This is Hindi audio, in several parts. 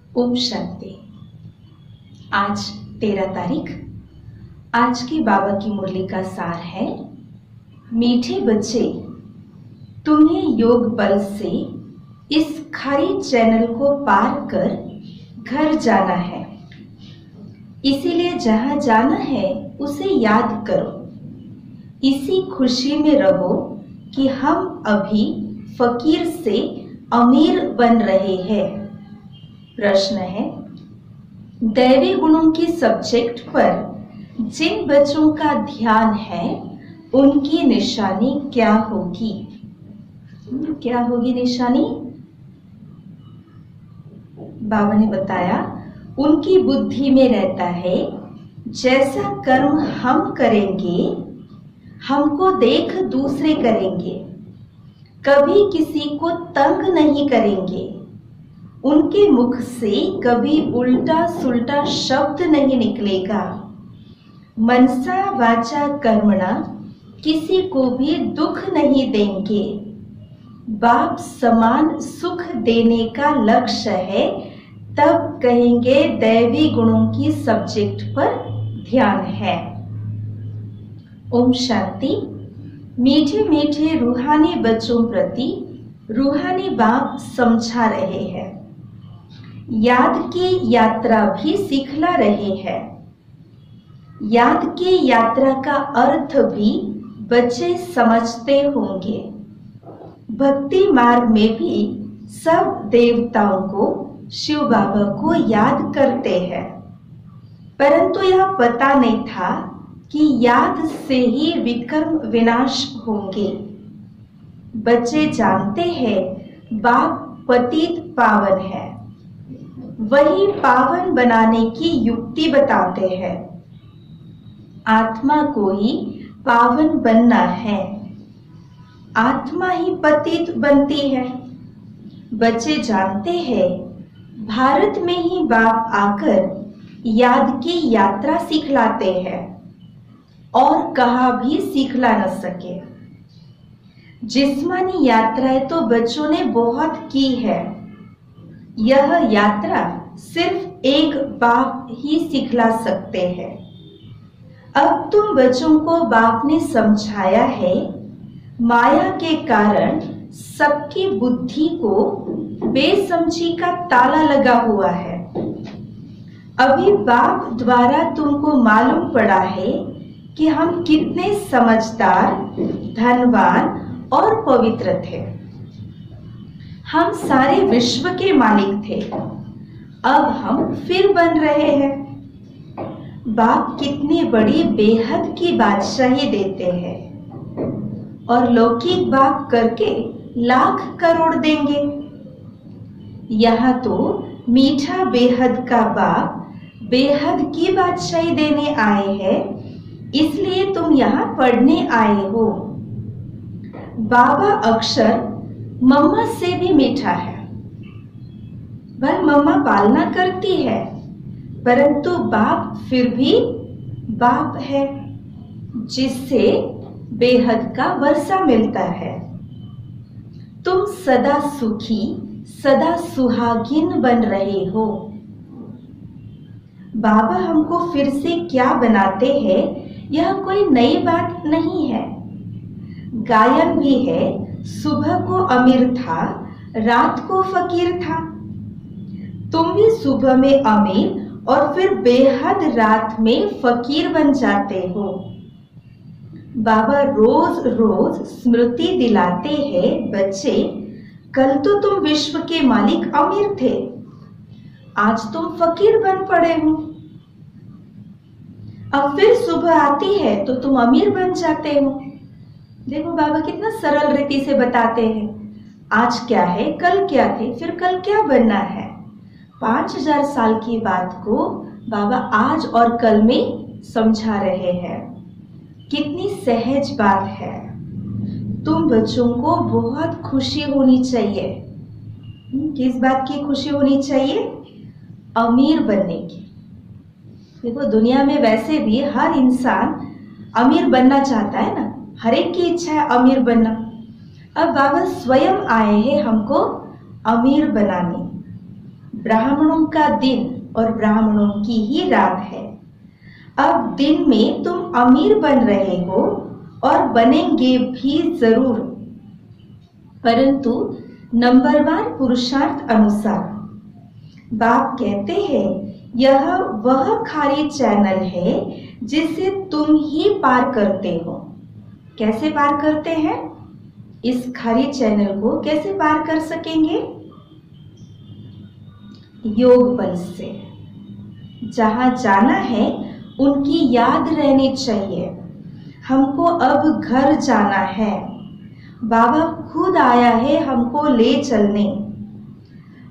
ओम शांति। आज 13 तारीख। आज की बाबा की मुरली का सार है, मीठे बच्चे, तुम्हें योग बल से इस खारी चैनल को पार कर घर जाना है। इसीलिए जहां जाना है उसे याद करो। इसी खुशी में रहो कि हम अभी फकीर से अमीर बन रहे हैं। प्रश्न है, दैवी गुणों की सब्जेक्ट पर जिन बच्चों का ध्यान है उनकी निशानी क्या होगी? क्या होगी निशानी? बाबा ने बताया, उनकी बुद्धि में रहता है जैसा कर्म हम करेंगे हमको देख दूसरे करेंगे, कभी किसी को तंग नहीं करेंगे, उनके मुख से कभी उल्टा सुल्टा शब्द नहीं निकलेगा। मनसा वाचा कर्मणा किसी को भी दुख नहीं देंगे। बाप समान सुख देने का लक्ष्य है, तब कहेंगे दैवी गुणों की सब्जेक्ट पर ध्यान है। ओम शांति। मीठे मीठे रूहानी बच्चों प्रति रूहानी बाप समझा रहे हैं, याद की यात्रा भी सिखला रहे हैं। याद की यात्रा का अर्थ भी बच्चे समझते होंगे। भक्ति मार्ग में भी सब देवताओं को, शिव बाबा को याद करते हैं, परंतु यह पता नहीं था कि याद से ही विकर्म विनाश होंगे। बच्चे जानते हैं बाप पतित पावन है, वही पावन बनाने की युक्ति बताते हैं। आत्मा को ही पावन बनना है, आत्मा ही पतित बनती है। बच्चे जानते हैं भारत में ही बाप आकर याद की यात्रा सिखलाते हैं और कहा भी सिखला न सके। जिस्मानी यात्राएं तो बच्चों ने बहुत की है, यह यात्रा सिर्फ एक बाप ही सिखला सकते हैं। अब तुम बच्चों को बाप ने समझाया है, माया के कारण सबकी बुद्धि को बेसमझी का ताला लगा हुआ है। अभी बाप द्वारा तुमको मालूम पड़ा है कि हम कितने समझदार, धनवान और पवित्र थे। हम सारे विश्व के मालिक थे, अब हम फिर बन रहे हैं। बाप कितनी बड़ी बेहद की बादशाही देते हैं और लौकिक बाप करके लाख करोड़ देंगे। यहाँ तो मीठा बेहद का बाप बेहद की बादशाही देने आए हैं, इसलिए तुम यहाँ पढ़ने आए हो। बाबा अक्षर मम्मा से भी मीठा है। वह मम्मा पालना करती है, परंतु बाप फिर भी बाप है, जिससे बेहद का वर्षा मिलता है। तुम सदा सुखी, सदा सुहागिन बन रहे हो। बाबा हमको फिर से क्या बनाते हैं, यह कोई नई बात नहीं है। गायन भी है, सुबह को अमीर था, रात को फकीर था। तुम भी सुबह में अमीर और फिर बेहद रात में फकीर बन जाते हो। बाबा रोज रोज स्मृति दिलाते हैं, बच्चे कल तो तुम विश्व के मालिक अमीर थे, आज तुम फकीर बन पड़े हो। अब फिर सुबह आती है तो तुम अमीर बन जाते हो। देखो बाबा कितना सरल रीति से बताते हैं, आज क्या है, कल क्या थे, फिर कल क्या बनना है। 5000 साल की बात को बाबा आज और कल में समझा रहे हैं। कितनी सहज बात है। तुम बच्चों को बहुत खुशी होनी चाहिए। किस बात की खुशी होनी चाहिए? अमीर बनने की। देखो दुनिया में वैसे भी हर इंसान अमीर बनना चाहता है ना, हर एक की इच्छा है अमीर बनना। अब बाबा स्वयं आए हैं हमको अमीर बनाने। ब्राह्मणों का दिन और ब्राह्मणों की ही रात है। अब दिन में तुम अमीर बन रहे हो और बनेंगे भी जरूर, परंतु नंबरवार पुरुषार्थ अनुसार। बाप कहते हैं यह वह खारी चैनल है जिसे तुम ही पार करते हो। कैसे पार करते हैं? इस खारी चैनल को कैसे पार कर सकेंगे? योग बल से। जहां जाना है उनकी याद रहनी चाहिए। हमको अब घर जाना है, बाबा खुद आया है हमको ले चलने।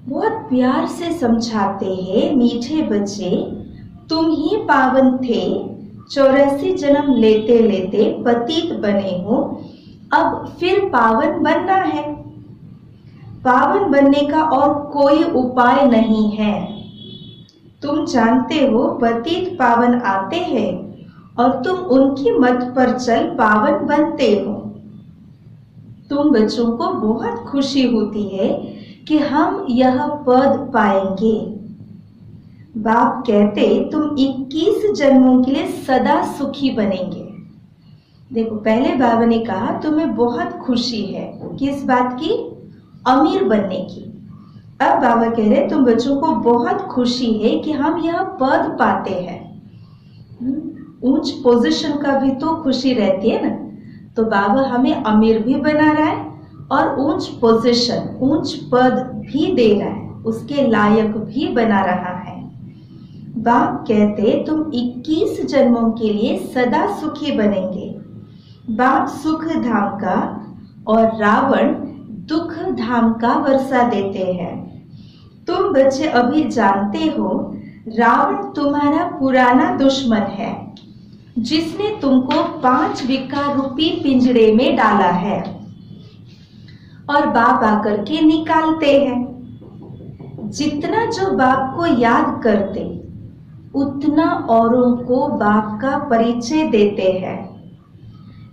बहुत प्यार से समझाते हैं मीठे बच्चे, तुम ही पावन थे, 84 जन्म लेते लेते पतित बने हो, अब फिर पावन बनना है। पावन बनने का और कोई उपाय नहीं है। तुम जानते हो पतित पावन आते हैं और तुम उनकी मत पर चल पावन बनते हो। तुम बच्चों को बहुत खुशी होती है कि हम यह पद पाएंगे। बाप कहते तुम 21 जन्मों के लिए सदा सुखी बनेंगे। देखो, पहले बाबा ने कहा तुम्हें बहुत खुशी है, किस बात की? अमीर बनने की। अब बाबा कह रहे तुम बच्चों को बहुत खुशी है कि हम यह पद पाते हैं। ऊंच पोजीशन का भी तो खुशी रहती है ना। तो बाबा हमें अमीर भी बना रहा है और ऊंच पोजीशन, ऊंच पद भी दे रहा है, उसके लायक भी बना रहा है। बाप कहते तुम 21 जन्मों के लिए सदा सुखी बनेंगे। बाप सुख धाम का और रावण दुख धाम का वर्षा देते हैं। तुम बच्चे अभी जानते हो रावण तुम्हारा पुराना दुश्मन है, जिसने तुमको 5 विकार रूपी पिंजरे में डाला है और बाप आकर के निकालते हैं। जितना जो बाप को याद करते उतना औरों को बाप का परिचय देते हैं।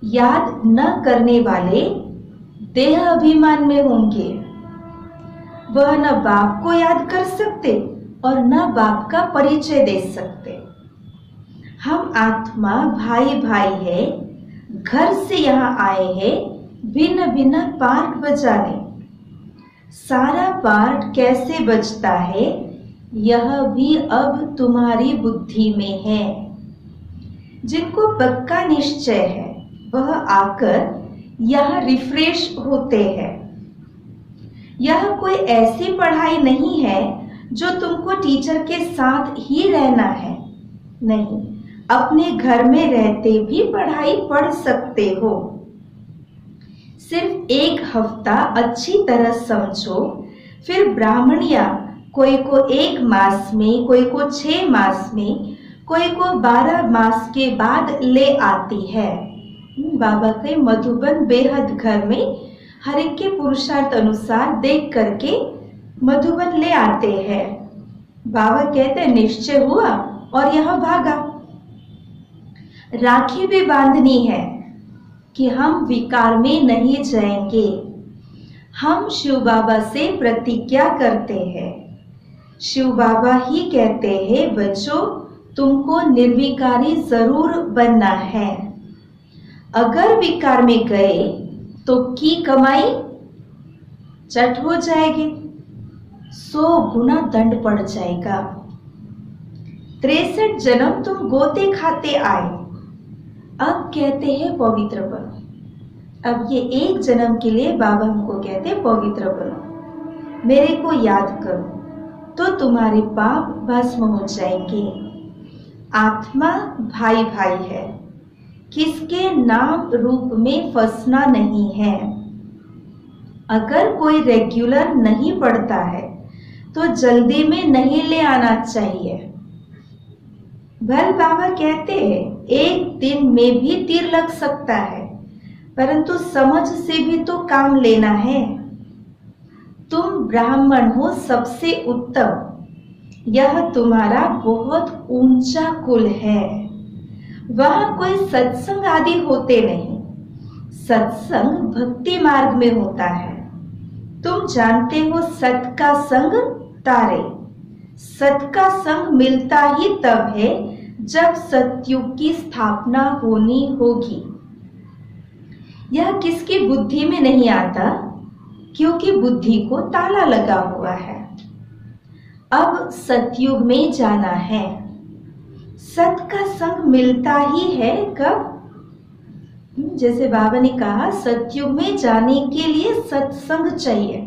याद न करने वाले देह अभिमान में होंगे, वह न बाप को याद कर सकते और न बाप का परिचय दे सकते। हम आत्मा भाई भाई है, घर से यहाँ आए हैं भिन्न भिन्न पार्ट बजाने। सारा पार्ट कैसे बजता है यह भी अब तुम्हारी बुद्धि में है। जिनको पक्का निश्चय है वह आकर यह रिफ्रेश होते हैं। यह कोई ऐसी पढ़ाई नहीं है जो तुमको टीचर के साथ ही रहना है। नहीं, अपने घर में रहते भी पढ़ाई पढ़ सकते हो। सिर्फ 1 हफ्ता अच्छी तरह समझो, फिर ब्राह्मणिया कोई को 1 मास में, कोई को 6 मास में, कोई को 12 मास के बाद ले आती है। बाबा के मधुबन बेहद घर में हर एक के पुरुषार्थ अनुसार देख करके मधुबन ले आते हैं। बाबा कहते निश्चय हुआ और यह भागा। राखी भी बांधनी है कि हम विकार में नहीं जाएंगे। हम शिव बाबा से प्रतिज्ञा करते हैं। शिव बाबा ही कहते हैं बच्चों तुमको निर्विकारी जरूर बनना है। अगर विकार में गए तो की कमाई चट हो जाएगी, 100 गुना दंड पड़ जाएगा। 63 जन्म तुम गोते खाते आए, अब कहते हैं पवित्र बनो। अब ये 1 जन्म के लिए बाबा हमको कहते हैं पवित्र बनो, मेरे को याद करो तो तुम्हारे पाप भस्म हो जाएंगे। आत्मा भाई भाई है, किसके नाम रूप में फंसना नहीं है। अगर कोई रेगुलर नहीं पढ़ता है तो जल्दी में नहीं ले आना चाहिए। भल बाबा कहते हैं 1 दिन में भी तीर लग सकता है, परंतु समझ से भी तो काम लेना है। तुम ब्राह्मण हो सबसे उत्तम, यह तुम्हारा बहुत ऊंचा कुल है। वहां कोई सत्संग आदि होते नहीं, सत्संग भक्ति मार्ग में होता है। तुम जानते हो सत का संग तारे, सत का संग मिलता ही तब है जब सतयुग की स्थापना होनी होगी। यह किसकी बुद्धि में नहीं आता, क्योंकि बुद्धि को ताला लगा हुआ है। अब सतयुग में जाना है। सत का संग मिलता ही है कब? जैसे बाबा ने कहा सतयुग में जाने के लिए सत्संग चाहिए,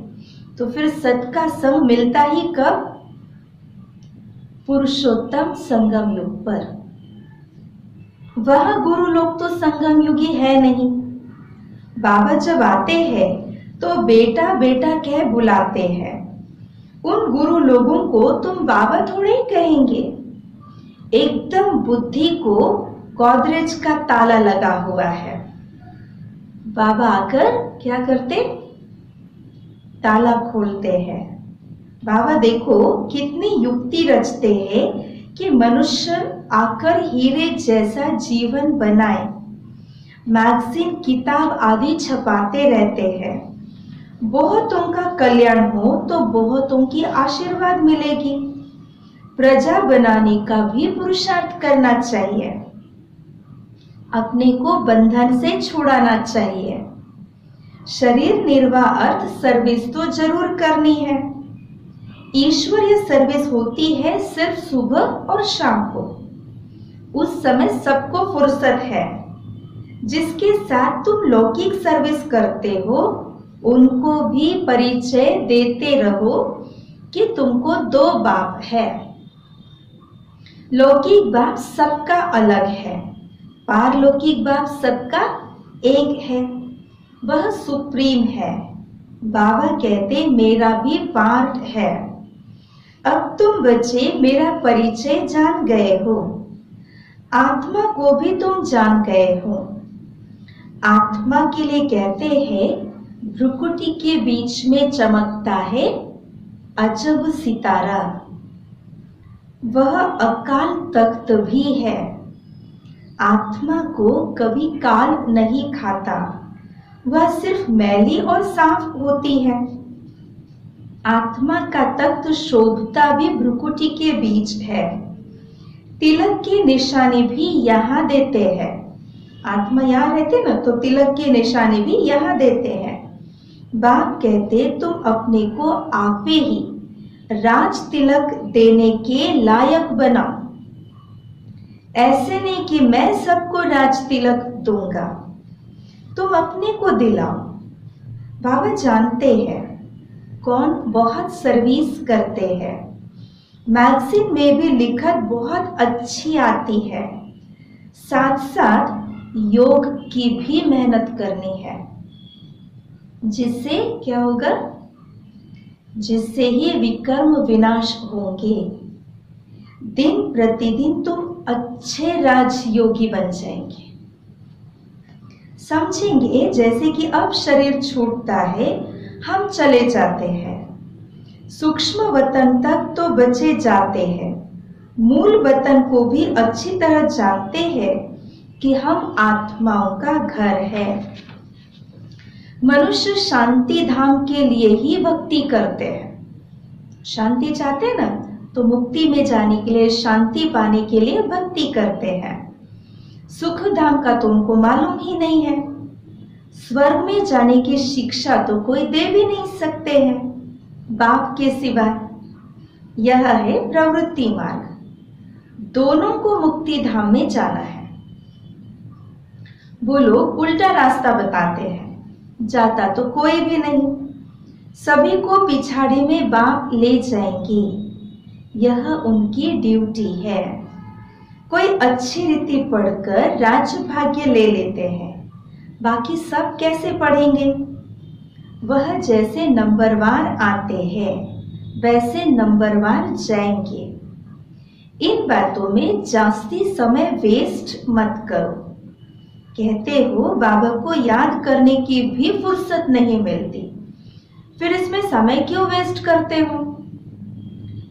तो फिर सत का संग मिलता ही कब? पुरुषोत्तम संगम युग पर। वह गुरु लोग तो संगम युगी है नहीं। बाबा जब आते हैं तो बेटा बेटा कह बुलाते हैं। उन गुरु लोगों को तुम बाबा थोड़े ही कहेंगे। एकदम बुद्धि को गोदरेज का ताला लगा हुआ है। बाबा आकर क्या करते? ताला खोलते हैं। बाबा देखो कितनी युक्ति रचते हैं कि मनुष्य आकर हीरे जैसा जीवन बनाए। मैगजीन, किताब आदि छपाते रहते हैं। बहुतों का कल्याण हो तो बहुतों की आशीर्वाद मिलेगी। प्रजा बनाने का भी पुरुषार्थ करना चाहिए। अपने को बंधन से छुड़ाना चाहिए। शरीर निर्वाह अर्थ सर्विस तो जरूर करनी है। ईश्वरीय सर्विस होती है सिर्फ सुबह और शाम को। उस समय सबको फुर्सत है। जिसके साथ तुम लौकिक सर्विस करते हो उनको भी परिचय देते रहो कि तुमको दो बाप है। लौकिक बाप सबका अलग है, पारलौकिक बाप सबका एक है। वह सुप्रीम है। बाबा कहते मेरा भी पार्ट है। अब तुम बच्चे मेरा परिचय जान गए हो। आत्मा को भी तुम जान गए हो। आत्मा के लिए कहते हैं भ्रुकुटी के बीच में चमकता है अजब सितारा। वह अकाल तख्त भी है। आत्मा को कभी काल नहीं खाता। वह सिर्फ मैली और साफ होती है। आत्मा का तख्त शोभता भी भ्रुकुटी के बीच है। तिलक की निशानी भी यहाँ देते हैं। आत्मा यहाँ रहते ना, तो तिलक की निशानी भी यहाँ देते हैं। बाप कहते तुम अपने को आपे ही राज तिलक देने के लायक बनाओ। ऐसे नहीं कि मैं सबको राज तिलक दूंगा, तुम अपने को दिलाओ। बाबा जानते हैं कौन बहुत सर्विस करते हैं। मैगजीन में भी लिखत बहुत अच्छी आती है। साथ साथ योग की भी मेहनत करनी है। जिससे क्या होगा? जिससे ही विकर्म विनाश होंगे। दिन प्रतिदिन तुम अच्छे राजयोगी बन जाएंगे। समझेंगे जैसे कि अब शरीर छूटता है, हम चले जाते हैं। सूक्ष्म वतन तक तो बचे जाते हैं। मूल वतन को भी अच्छी तरह जानते हैं कि हम आत्माओं का घर है। मनुष्य शांति धाम के लिए ही भक्ति करते हैं। शांति चाहते हैं ना, तो मुक्ति में जाने के लिए, शांति पाने के लिए भक्ति करते हैं। सुख धाम का तो उनको मालूम ही नहीं है। स्वर्ग में जाने की शिक्षा तो कोई दे भी नहीं सकते हैं बाप के सिवाय। यह है प्रवृत्ति मार्ग। दोनों को मुक्ति धाम में जाना है। वो लोग उल्टा रास्ता बताते हैं। जाता तो कोई भी नहीं। सभी को पिछाड़ी में बाप ले जाएंगे। यह उनकी ड्यूटी है। कोई अच्छी रीति पढ़कर राज्य भाग्य ले लेते हैं। बाकी सब कैसे पढ़ेंगे? वह जैसे नंबरवार आते हैं वैसे नंबरवार जाएंगे। इन बातों में जास्ती समय वेस्ट मत करो। कहते हो बाबा को याद करने की भी फुर्सत नहीं मिलती, फिर इसमें समय क्यों वेस्ट करते हो?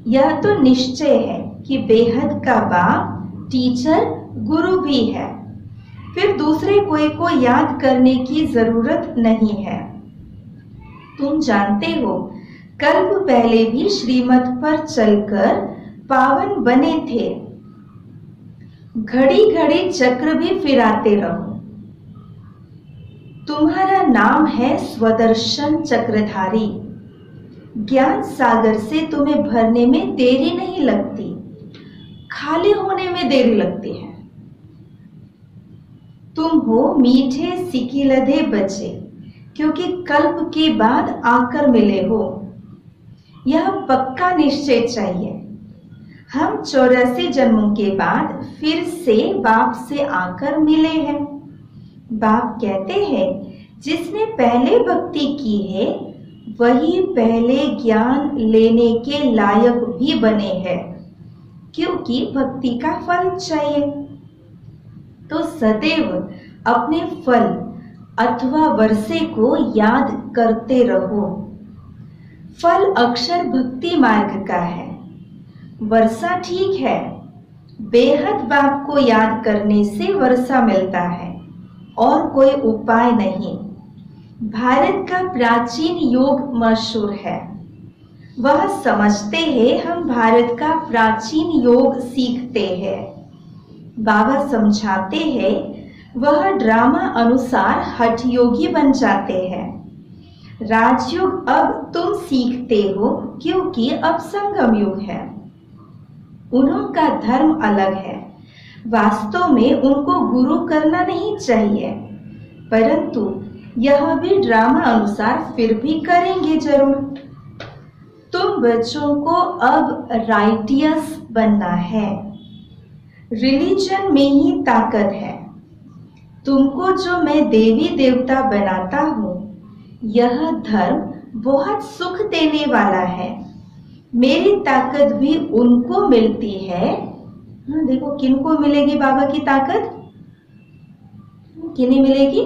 यह तो निश्चय है कि बेहद का बाप टीचर गुरु भी है। फिर दूसरे कोई को याद करने की जरूरत नहीं है। तुम जानते हो कल्प पहले भी श्रीमत पर चलकर पावन बने थे। घड़ी घड़ी चक्र भी फिराते रहो। तुम्हारा नाम है स्वदर्शन चक्रधारी। ज्ञान सागर से तुम्हें भरने में देरी नहीं लगती, खाली होने में देरी लगती है। तुम हो मीठे सिकिलधे बच्चे, क्योंकि कल्प के बाद आकर मिले हो। यह पक्का निश्चय चाहिए। हम 84 जन्मों के बाद फिर से बाप से आकर मिले हैं। बाप कहते हैं, जिसने पहले भक्ति की है वही पहले ज्ञान लेने के लायक भी बने हैं, क्योंकि भक्ति का फल चाहिए। तो सदैव अपने फल अथवा वर्षे को याद करते रहो। फल अक्षर भक्ति मार्ग का है, वर्षा ठीक है। बेहद बाप को याद करने से वर्षा मिलता है और कोई उपाय नहीं। भारत का प्राचीन योग मशहूर है। वह समझते हैं हम भारत का प्राचीन योग सीखते हैं। बाबा समझाते हैं, वह ड्रामा अनुसार हठ योगी बन जाते हैं। राजयोग अब तुम सीखते हो, क्योंकि अब संगम युग है। उनका धर्म अलग है। वास्तव में उनको गुरु करना नहीं चाहिए, परंतु यह भी ड्रामा अनुसार फिर भी करेंगे जरूर। तुम बच्चों को अब राइटियस बनना है। रिलीजन में ही ताकत है। तुमको जो मैं देवी देवता बनाता हूँ, यह धर्म बहुत सुख देने वाला है। मेरी ताकत भी उनको मिलती है। देखो किनको मिलेगी बाबा की ताकत? किन्हें मिलेगी?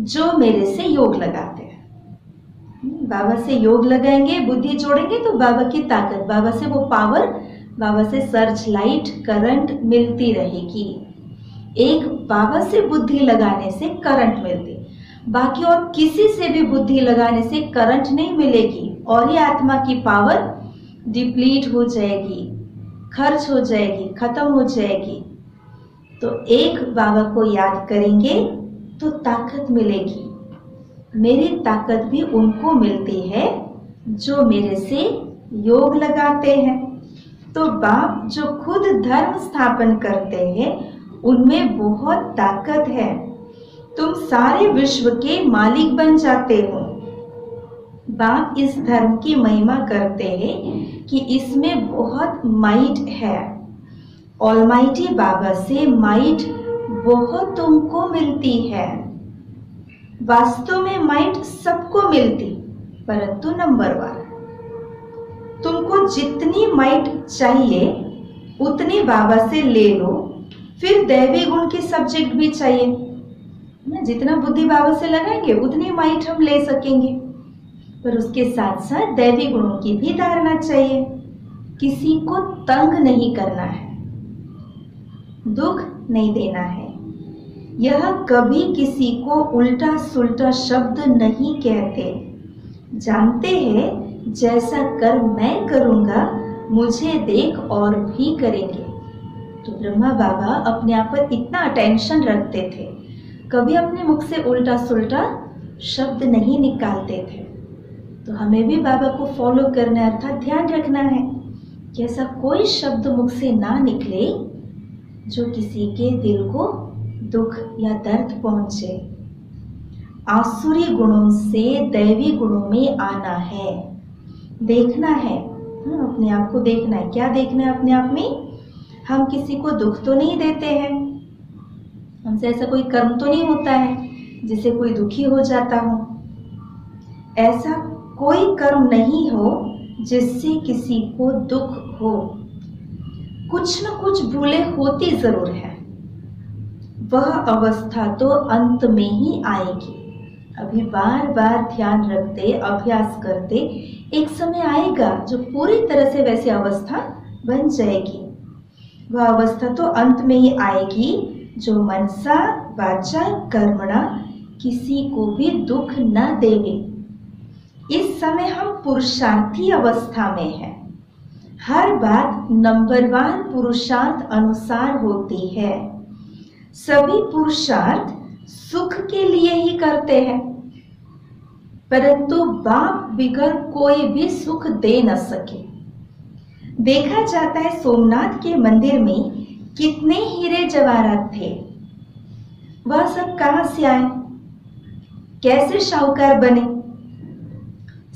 जो मेरे से योग लगाते हैं। बाबा से योग लगाएंगे, बुद्धि जोड़ेंगे तो बाबा की ताकत, बाबा से वो पावर, बाबा से सर्च लाइट करंट मिलती रहेगी। एक बाबा से बुद्धि लगाने से करंट मिलती, बाकी और किसी से भी बुद्धि लगाने से करंट नहीं मिलेगी और ये आत्मा की पावर डिप्लीट हो जाएगी, खर्च हो जाएगी, खत्म हो जाएगी। तो एक बाबा को याद करेंगे तो ताकत मिलेगी। मेरी ताकत भी उनको मिलती है जो मेरे से योग लगाते हैं। तो बाप जो खुद धर्म स्थापन करते हैं, उनमें बहुत ताकत है। तुम सारे विश्व के मालिक बन जाते हो। बाप इस धर्म की महिमा करते हैं कि इसमें बहुत माइट है। ऑलमाइटी बाबा से माइट बहुत तुमको मिलती है। वास्तव में माइट सबको मिलती, परंतु नंबरवार। तुमको जितनी माइट चाहिए उतनी बाबा से ले लो। फिर दैवी गुण के सब्जेक्ट भी चाहिए ना, जितना बुद्धि बाबा से लगाएंगे उतनी माइट हम ले सकेंगे। पर उसके साथ साथ दैवी गुणों की भी धारणा चाहिए। किसी को तंग नहीं करना है, दुख नहीं देना है। यह कभी किसी को उल्टा सुल्टा शब्द नहीं कहते। जानते हैं जैसा कर्म मैं करूंगा मुझे देख और भी करेंगे। तो ब्रह्मा बाबा अपने आप पर इतना अटेंशन रखते थे, कभी अपने मुख से उल्टा सुल्टा शब्द नहीं निकालते थे। तो हमें भी बाबा को फॉलो करना है, अर्थात ध्यान रखना है कि ऐसा कोई शब्द मुख से ना निकले जो किसी के दिल को दुख या दर्द पहुंचे। आसुरी गुणों से दैवी गुणों में आना है, देखना है। अपने आप को देखना है। क्या देखना है अपने आप में? हम किसी को दुख तो नहीं देते हैं, हमसे ऐसा कोई कर्म तो नहीं होता है जिससे कोई दुखी हो जाता हो। ऐसा कोई कर्म नहीं हो जिससे किसी को दुख हो। कुछ न कुछ भूलें होती जरूर है, वह अवस्था तो अंत में ही आएगी। अभी बार बार ध्यान रखते, अभ्यास करते, एक समय आएगा जो पूरी तरह से वैसी अवस्था बन जाएगी। वह अवस्था तो अंत में ही आएगी जो मनसा वाचा कर्मणा किसी को भी दुख न देवे। इस समय हम पुरुषार्थी अवस्था में हैं। हर बात नंबरवार पुरुषार्थ अनुसार होती है। सभी पुरुषार्थ सुख के लिए ही करते हैं, परंतु बाप बिगड़ कोई भी सुख दे न सके। देखा जाता है सोमनाथ के मंदिर में कितने हीरे जवाहरात थे, वह सब कहां से आए, कैसे शाहूकार बने।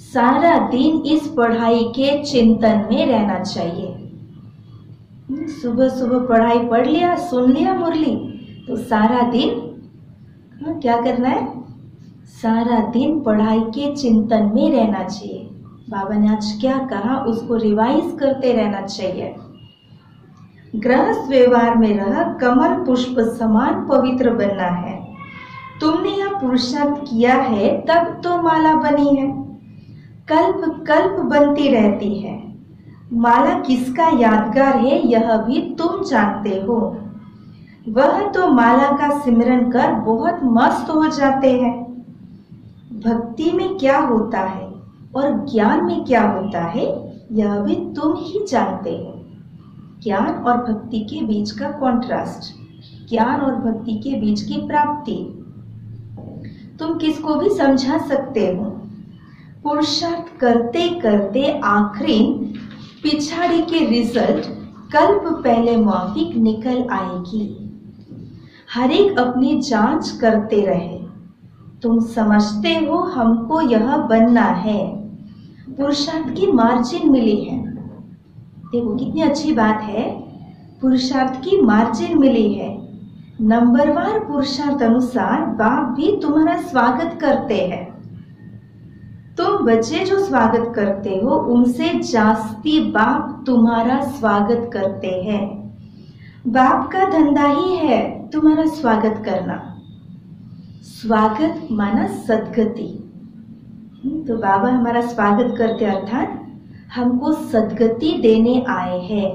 सारा दिन इस पढ़ाई के चिंतन में रहना चाहिए। सुबह सुबह पढ़ाई पढ़ लिया, सुन लिया मुरली, तो सारा दिन क्या करना है, सारा दिन पढ़ाई के चिंतन में रहना चाहिए। बाबा ने आज क्या कहा उसको रिवाइज करते रहना चाहिए। गृहस्थ व्यवहार में रह कमल पुष्प समान पवित्र बनना है। तुमने यह पुरुषार्थ किया है तब तो माला बनी है, कल्प कल्प बनती रहती है। माला किसका यादगार है यह भी तुम जानते हो। वह तो माला का सिमरन कर बहुत मस्त हो जाते हैं। भक्ति में क्या होता है और ज्ञान में क्या होता है यह भी तुम ही जानते हो। ज्ञान और भक्ति के बीच का कॉन्ट्रास्ट, ज्ञान और भक्ति के बीच की प्राप्ति, तुम किसको भी समझा सकते हो। पुरुषार्थ करते करते आखिरी पिछाड़ी के रिजल्ट कल्प पहले माफिक निकल आएगी। हर एक अपनी जांच करते रहे। तुम समझते हो हमको यह बनना है, पुरुषार्थ की मार्जिन मिली है। देखो कितनी अच्छी बात है, पुरुषार्थ की मार्जिन मिली है। नंबरवार पुरुषार्थ अनुसार बाप भी तुम्हारा स्वागत करते हैं। तुम बच्चे जो स्वागत करते हो उनसे जास्ती बाप तुम्हारा स्वागत करते हैं। बाप का धंधा ही है तुम्हारा स्वागत करना। स्वागत माना सद्गति। तो बाबा हमारा स्वागत करते अर्थात हमको सद्गति देने आए हैं।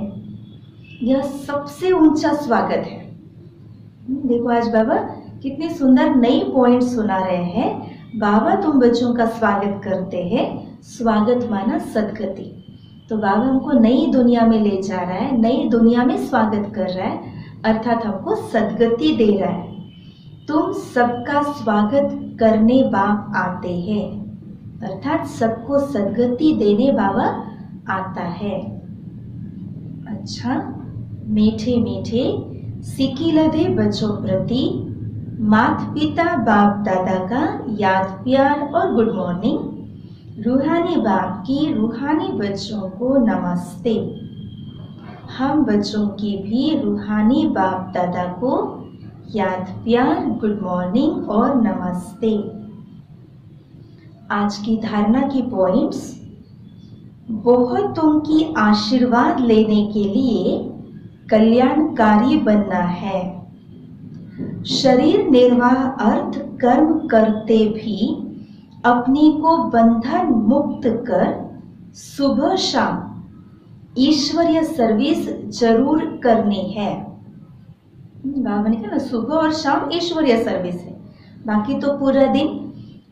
यह सबसे ऊंचा स्वागत है। देखो आज बाबा कितने सुंदर नई पॉइंट सुना रहे हैं। बाबा तुम बच्चों का स्वागत करते हैं, स्वागत माना सद्गति। तो बाबा हमको नई दुनिया में ले जा रहा है, नई दुनिया में स्वागत कर रहा है, अर्थात हमको सद्गति दे रहा है। तुम सबका स्वागत करने बाप आते हैं, अर्थात सबको सद्गति देने बाबा आता है। अच्छा, मीठे मीठे सिकिलदे बच्चों प्रति माता पिता बाप दादा का याद प्यार और गुड मॉर्निंग। रूहानी बाप की रूहानी बच्चों को नमस्ते। हम बच्चों की भी रूहानी बाप दादा को याद प्यार, गुड मॉर्निंग और नमस्ते। आज की धारणा की पॉइंट्स, बहुतों की आशीर्वाद लेने के लिए कल्याणकारी बनना है। शरीर निर्वाह अर्थ कर्म करते भी अपने को बंधन मुक्त कर सुबह शाम ईश्वरीय सर्विस जरूर करनी है। बाबा ने कहा ना, सुबह और शाम ईश्वरीय सर्विस है, बाकी तो पूरा दिन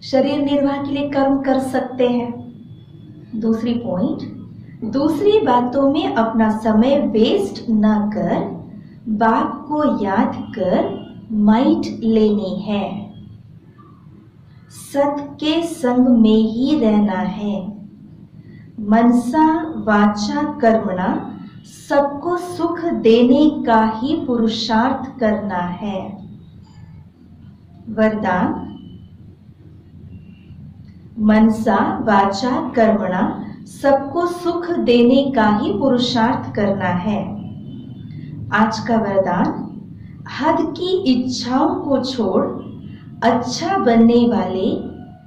शरीर निर्वाह के लिए कर्म कर सकते हैं। दूसरी पॉइंट, दूसरी बातों में अपना समय वेस्ट न कर बाप को याद कर माइट लेनी है। सत के संग में ही रहना है। मनसा वाचा कर्मणा सबको सुख देने का ही पुरुषार्थ करना है। वरदान, मनसा वाचा कर्मणा सबको सुख देने का ही पुरुषार्थ करना है। आज का वरदान, हद की इच्छाओं को छोड़ अच्छा बनने वाले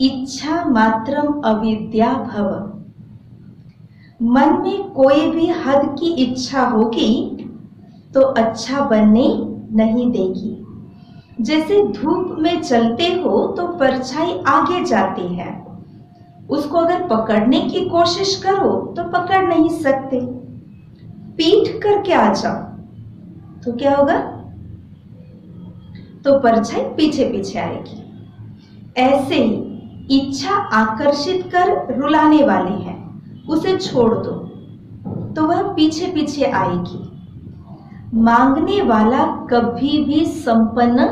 इच्छा मात्रम अविद्या भव। मन में कोई भी हद की इच्छा होगी तो अच्छा बनने नहीं देगी। जैसे धूप में चलते हो तो परछाई आगे जाती है, उसको अगर पकड़ने की कोशिश करो तो पकड़ नहीं सकते। पीठ करके आ जाओ तो क्या होगा, तो परछाई पीछे पीछे आएगी। ऐसे ही इच्छा आकर्षित कर रुलाने वाली है, उसे छोड़ दो तो वह पीछे पीछे आएगी। मांगने वाला कभी भी संपन्न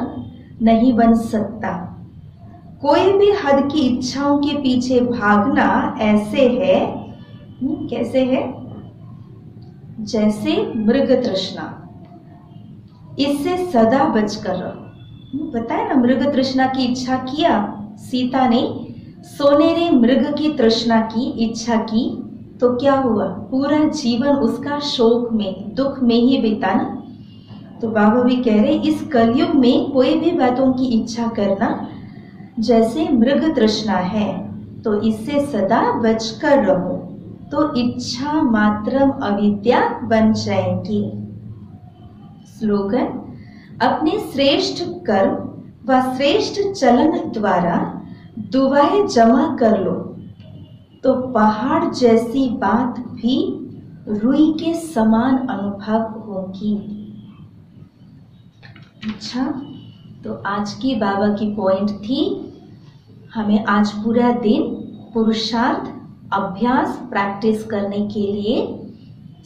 नहीं बन सकता। कोई भी हद की इच्छाओं के पीछे भागना ऐसे है, कैसे है? जैसे मृग तृष्णा। इससे सदा बचकर रहो। पता है ना, मृग तृष्णा की इच्छा किया सीता ने, सोनेरे मृग की तृष्णा की इच्छा की, तो क्या हुआ? पूरा जीवन उसका शोक में, दुख में ही बीता ना। तो बाबा भी कह रहे, इस कलयुग में कोई भी बातों की इच्छा करना जैसे मृग तृष्णा है, तो इससे सदा बचकर रहो, तो इच्छा मात्रम अविद्या बन जाएंगी। स्लोगन: अपने श्रेष्ठ कर्म व श्रेष्ठ चलन द्वारा दुआएं जमा कर लो, तो पहाड़ जैसी बात भी रुई के समान अनुभव होगी। अच्छा, तो आज की बाबा की पॉइंट थी, हमें आज पूरा दिन पुरुषार्थ, अभ्यास, प्रैक्टिस करने के लिए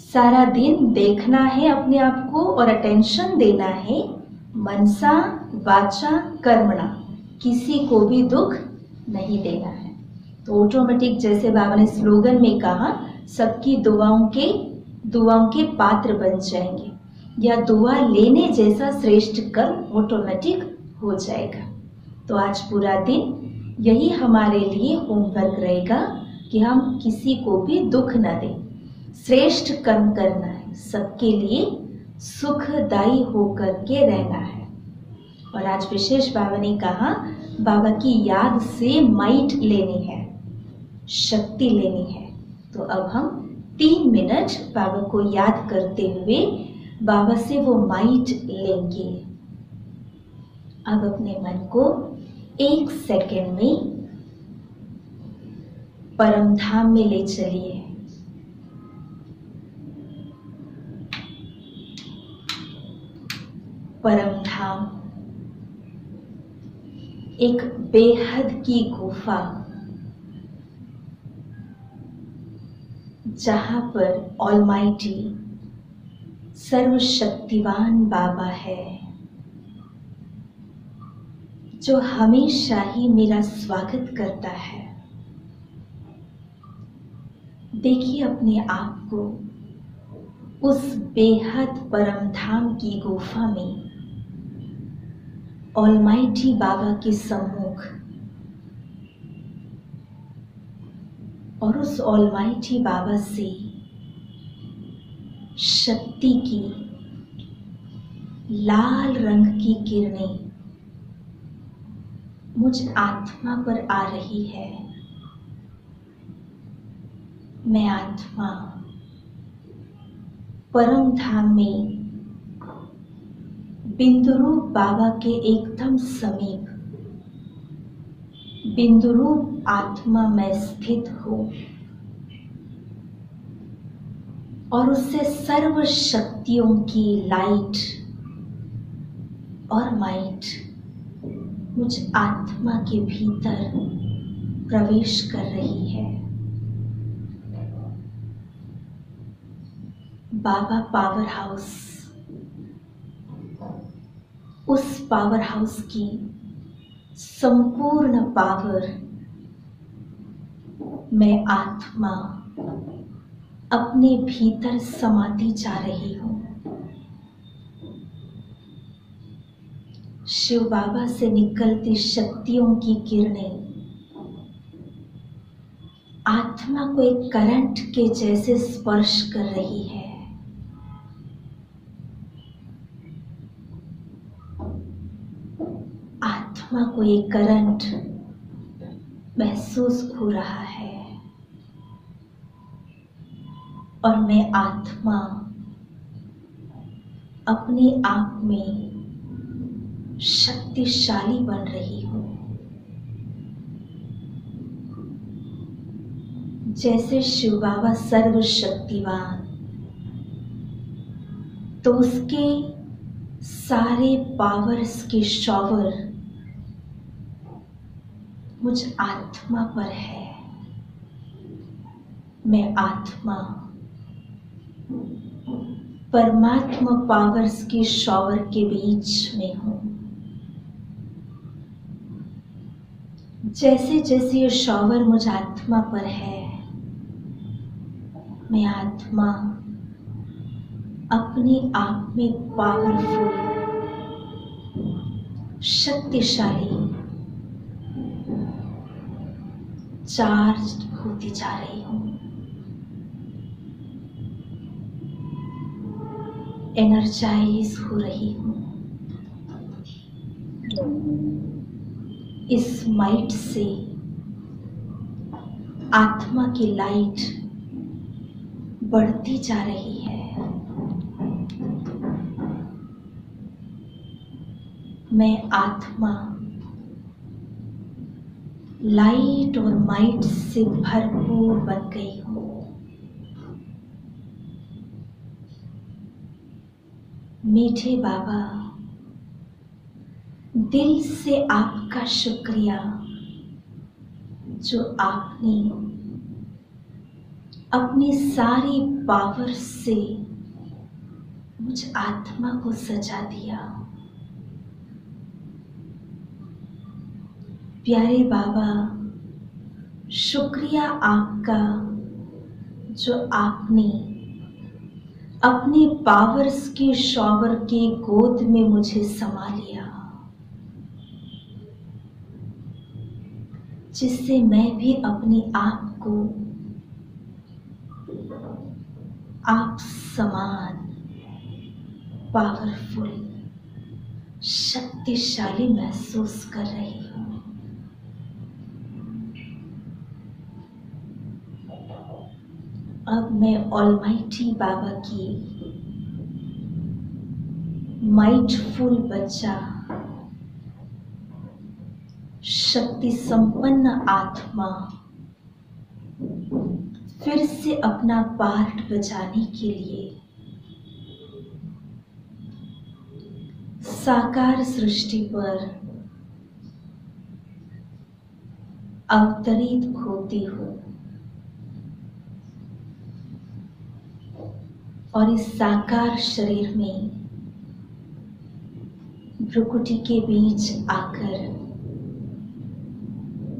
सारा दिन देखना है अपने आप को और अटेंशन देना है। मनसा वाचा कर्मणा, किसी को भी दुख नहीं देना है। तो ऑटोमेटिक, जैसे बाबा ने स्लोगन में कहा, सबकी दुआओं के पात्र बन जाएंगे, या दुआ लेने जैसा श्रेष्ठ कर्म ऑटोमेटिक हो जाएगा। तो आज पूरा दिन यही हमारे लिए होमवर्क रहेगा कि हम किसी को भी दुख न दें, श्रेष्ठ कर्म करना है, सबके लिए सुखदायी होकर के रहना है। और आज विशेष बाबा ने कहा, बाबा की याद से माइट लेनी है, शक्ति लेनी है। तो अब हम 3 मिनट बाबा को याद करते हुए बाबा से वो माइट लेंगे। अब अपने मन को 1 सेकेंड में परम धाम में ले चलिए। परम धाम एक बेहद की गुफा, जहां पर ऑलमाइटी सर्वशक्तिवान बाबा है, जो हमेशा ही मेरा स्वागत करता है। देखिए अपने आप को उस बेहद परम धाम की गुफा में, ऑलमाइटी बाबा के सम्मुख, और उस ऑलमाइटी बाबा से शक्ति की लाल रंग की किरणें मुझ आत्मा पर आ रही है। मैं आत्मा परम धाम में बिंदुरूप बाबा के एकदम समीप, बिंदुरूप आत्मा में स्थित हूँ, और उससे सर्व शक्तियों की लाइट और माइट मुझ आत्मा के भीतर प्रवेश कर रही है। बाबा पावर हाउस, उस पावर हाउस की संपूर्ण पावर मैं आत्मा अपने भीतर समाती जा रही हूँ। शिव बाबा से निकलती शक्तियों की किरणें आत्मा को एक करंट के जैसे स्पर्श कर रही है। आत्मा को एक करंट महसूस हो रहा है, और मैं आत्मा अपने आप में शक्तिशाली बन रही हूँ। जैसे शिव बाबा सर्वशक्तिवान, तो उसके सारे पावर्स के शॉवर मुझ आत्मा पर है। मैं आत्मा परमात्मा पावर्स के शॉवर के बीच में हूं। जैसे जैसे ये शॉवर मुझ आत्मा पर है, मैं आत्मा अपने आप में पावरफुल, शक्तिशाली, चार्ज होती जा रही हूं। एनर्जाइज हो रही हूं। इस माइट से आत्मा की लाइट बढ़ती जा रही है। मैं आत्मा लाइट और माइट से भरपूर बन गई हूं। मीठे बाबा, दिल से आपका शुक्रिया जो आपने अपनी सारी पावर से मुझ आत्मा को सजा दिया। प्यारे बाबा, शुक्रिया आपका जो आपने अपने पावर्स के शॉवर के गोद में मुझे समा लिया, जिससे मैं भी अपने आप को आप समान पावरफुल, शक्तिशाली महसूस कर रही हूं। अब मैं ऑलमाइटी बाबा की माइटफुल बच्चा, शक्ति संपन्न आत्मा फिर से अपना पार्ट बजाने के लिए साकार सृष्टि पर अवतरित होती हूँ और इस साकार शरीर में भ्रुकुटी के बीच आकर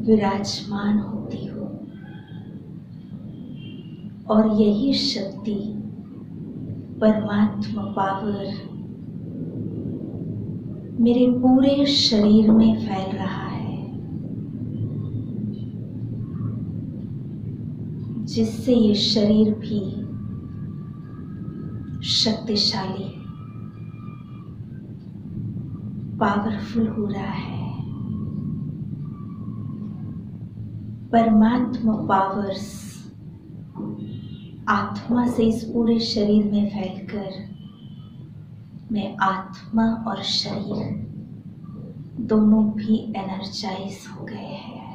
विराजमान होती हूँ और यही शक्ति परमात्मा पावर मेरे पूरे शरीर में फैल रहा है, जिससे ये शरीर भी शक्तिशाली, पावरफुल हो रहा है। परमात्मा पावर्स आत्मा से इस पूरे शरीर में फैलकर मैं आत्मा और शरीर दोनों भी एनर्जाइज हो गए हैं।